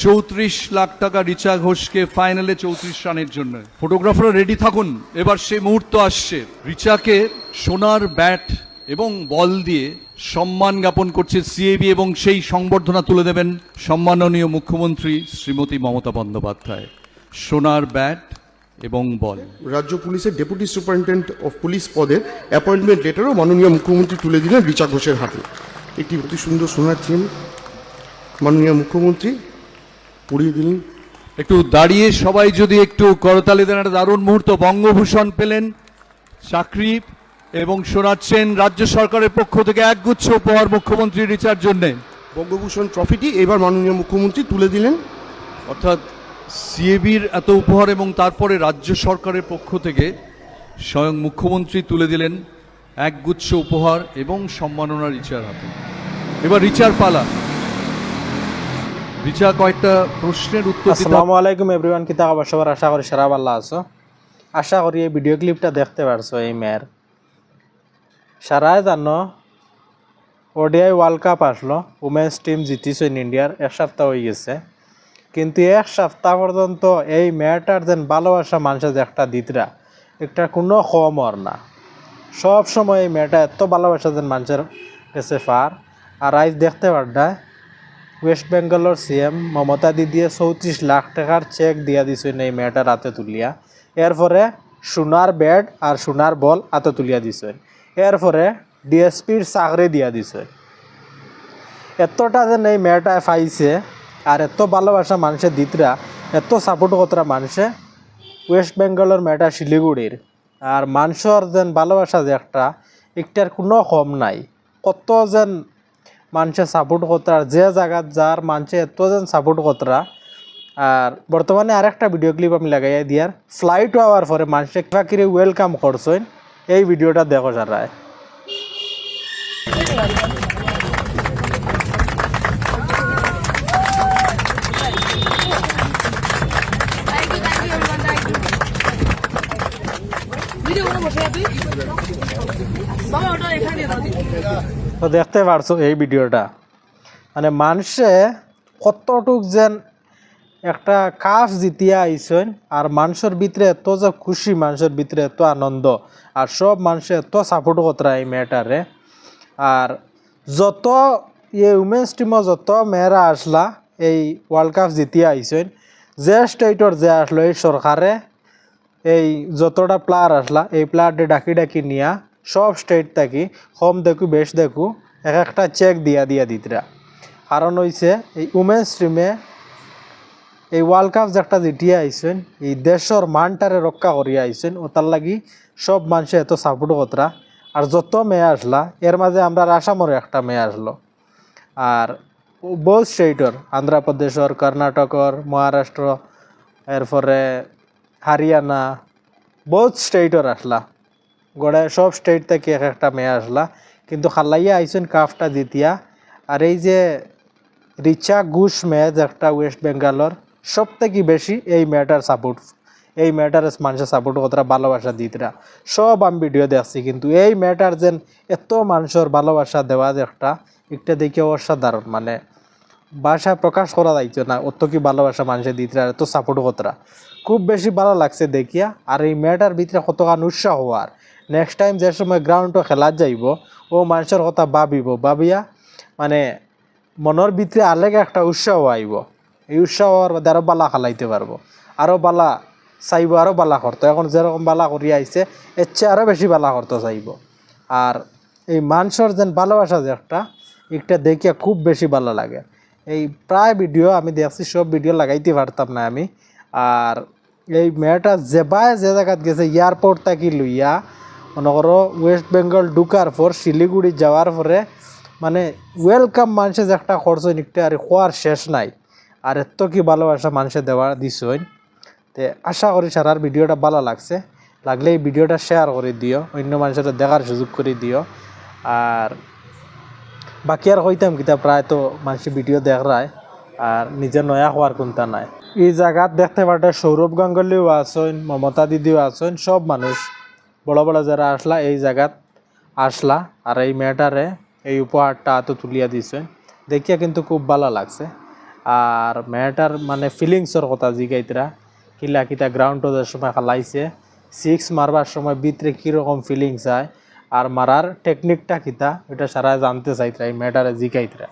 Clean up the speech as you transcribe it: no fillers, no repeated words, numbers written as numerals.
34 লাখ টাকা রিচা ঘোষকে ফাইনালে 34 রানের জন্য। ফটোগ্রাফাররা রেডি থাকুন, এবার সেই মুহূর্ত আসছে। রিচাকে সোনার ব্যাট এবং বল দিয়ে সম্মান জ্ঞাপন করছে সিএবি এবং সেই সংবর্ধনা তুলে দেবেন সম্মাননীয় মুখ্যমন্ত্রী শ্রীমতী মমতা বন্দ্যোপাধ্যায়। সোনার ব্যাট এবং বল। রাজ্য পুলিশের ডেপুটি সুপারিনটেন্ডেন্ট অফ পুলিশ পদের অ্যাপয়েন্টমেন্ট লেটারও মাননীয় মুখ্যমন্ত্রী তুলে দিলেন রিচা ঘোষের হাতে। একটি অতি সুন্দর সোনার চেন মাননীয় মুখ্যমন্ত্রী পরিয়ে দিলেন। একটু দাঁড়িয়ে সবাই যদি একটু করতালি দেন, একটা দারুণ মুহূর্ত। বঙ্গভূষণ পেলেন, চাকরি এবং শোনাচ্ছেন রাজ্য সরকারের পক্ষ থেকে একগুচ্ছ উপহার মুখ্যমন্ত্রী রিচার জন্য। বঙ্গভূষণ ট্রফিটি এবার মাননীয় মুখ্যমন্ত্রী তুলে দিলেন। অর্থাৎ সিএবির এত উপহার এবং তারপরে রাজ্য সরকারের পক্ষ থেকে স্বয়ং মুখ্যমন্ত্রী তুলে দিলেন একগুচ্ছ উপহার এবং সম্মাননা রিচার হাতে। এবার রিচার পালা। রিচা কয়েকটা প্রশ্নের উত্তর দিতে। আসসালামু আলাইকুম এভরিওয়ান, কিতা খবর সবার? আশা করি সারা ভালো আছো। আশা করি এই ভিডিও ক্লিপটা দেখতে পারছো। এই মেয়ের সারাই জানো ওডিআই ওয়ার্ল্ড কাপ আসলো, উমেন্স টিম জিতিছে ইন্ডিয়ার। এক সপ্তাহ হয়ে গেছে, কিন্তু এক সপ্তাহ পর্যন্ত এই মেয়েটার যেন ভালোবাসা মানুষের যে একটা দিতরা একটা কোনো কম আর না। সব সময় এই মেয়েটা এত ভালোবাসা যেন মানুষের কাছে পার। আর আজ দেখতে পারডা ওয়েস্ট বেঙ্গলের সিএম মমতা দিদিয়ে 34 লাখ টাকার চেক দিয়া দিছেন এই মেয়েটার হাতে তুলিয়া। এরপরে সোনার ব্যাট আর সোনার বল হাতে তুলিয়া দিছেন। এরপরে ডিএসপির চাকরি দিয়া দিছে। এতটা যেন এই মেয়েটা পাইছে আর এত ভালোবাসা মানুষের দিতরা, এত সাপোর্ট কতরা মানুষে ওয়েস্ট বেঙ্গলের মেয়েটা শিলিগুড়ির। আর মানুষের যেন ভালোবাসা যে একটার কোনো কম নাই। কত যেন মানুষে সাপোর্ট কতরা, যে জায়গা যার মানুষে এত যেন সাপোর্ট কতরা। আর বর্তমানে আরেকটা ভিডিও ক্লিপ আমি লাগাইয়া দিয়ার, ফ্লাইট হওয়ার পরে মানুষে কিরে ওয়েলকাম করছেন। এই ভিডিওটা দেখো সারায়। তো দেখতে পারছো এই ভিডিওটা, মানে মানুষে কতটুক যেন একটা কাপ জিতিয়া আইসেন। আর মানুষের ভিতরে এত যে খুশি, মানুষের ভিতরে এত আনন্দ, আর সব মানুষে এত সাপোর্ট করতে এই মেয়েটারে। আর যত এই উমেন্স টিমও যত মেয়েরা আসলা এই ওয়ার্ল্ড কাপ জিতিয়া আইসেন, যে স্টেটর যে আসলো এই সরকারে এই যতটা প্লেয়ার আসলা এই প্লেয়ারটি ডাকি ডাকি নিয়া সব স্টেট থাকি কম দেখু বেশ দেখু এক একটা চেক দিয়া দিতরা। কারণ হইছে এই উমেন্স টিমে এই ওয়ার্ল্ড কাপ যে একটা জিটিয়ে আইসেন, এই দেশের মানটারে রক্ষা করিয়া আইসেন। ও তার লাগি সব মানুষে এত সাপোর্ট কতরা। আর যত মেয়ে আসলা এর মাঝে আমরা আসামের একটা মেয়ে আসলো। আর বহু স্টেটর, অন্ধ্রপ্রদেশের, কর্ণাটকর, মহারাষ্ট্র, এরপরে হারিয়ানা, বহুত স্টেটর আসলা। গড়ে সব স্টেট থেকে এক একটা মেয়ে আসলা, কিন্তু খালাইয়া আইসেন কাপটা জিতিয়া। আর এই যে রিচা ঘোষ মেয়ে যে একটা ওয়েস্ট বেঙ্গলের, সব থেকে বেশি এই মেয়েটার সাপোর্ট, এই মেয়েটার মানুষের সাপোর্ট কতটা ভালোবাসা দিতরা সব আমি ভিডিও দেখছি। কিন্তু এই মেয়েটার যেন এত মানুষের ভালোবাসা দেওয়া যে একটা দেখে অসাধারণ, মানে ভাষা প্রকাশ করা যাইতো না। অত কি ভালোবাসা মানুষের দিতরা, এত সাপোর্ট কতরা খুব বেশি ভালো লাগছে দেখিয়া। আর এই মেয়েটার ভিতরে কতখান উৎসাহ হওয়ার, নেক্সট টাইম যে সময় গ্রাউন্ডও খেলা যাইব ও মানুষের কথা ভাবিয়া মানে মনের ভিতরে আলেগে একটা উৎসাহ আইব। এই উৎসাহ আরও বালা খেলাইতে পারবো, আরও বালা চাইব, আরও বালা করতো। এখন যেরকম বালা করিয়া আইছে এর চেয়ে আরও বেশি বালা করতে চাইব। আর এই মানুষের যেন ভালোবাসা যে একটা দেখিয়া খুব বেশি ভালো লাগে। এই প্রায় ভিডিও আমি দেখছি, সব ভিডিও লাগাইতে পারতাম না আমি। আর এই মেয়েটা যে জায়গাত গেছে এয়ারপোর্ট থাকি লইয়া মনে করো ওয়েস্ট বেঙ্গল ঢুকার পর শিলিগুড়ি যাওয়ার পরে মানে ওয়েলকাম মানুষে যে একটা করছেন একটা আর হওয়ার শেষ নাই। আর এত কি ভালোবাসা মানুষে দেওয়া দিছেন। তে আশা করি সারার ভিডিওটা ভালো লাগছে, লাগলে এই ভিডিওটা শেয়ার করে দিও, অন্য মানুষের দেখার সুযোগ করে দিও। আর বাকি আর হইতাম কিতা, প্রায় তো মানুষ ভিডিও দেখায় আর নিজের নয়া হওয়ার কোনটা নাই। এই জায়গাত দেখতে পারে সৌরভ গাঙ্গুলিও আছেন, মমতা দিদিও আছেন, সব মানুষ বড় বড় যারা আসলা এই জায়গাত আসলা। আর এই মেয়েটারে এই উপহারটা তো তুলিয়া দিছে দেখিয়া কিন্তু খুব ভালো লাগছে। আর মেয়েটার মানে ফিলিংসের কথা জিগাইতরা কিলা কিতা গ্রাউন্ডের সময় খালাইছে, 6 মারবার সময় ভিতরে কীরকম ফিলিংস হয় আর মারার টেকনিকটা কিতা এটা সারা জানতে চাইতরা এই মেয়েটারে জিগাইতরা।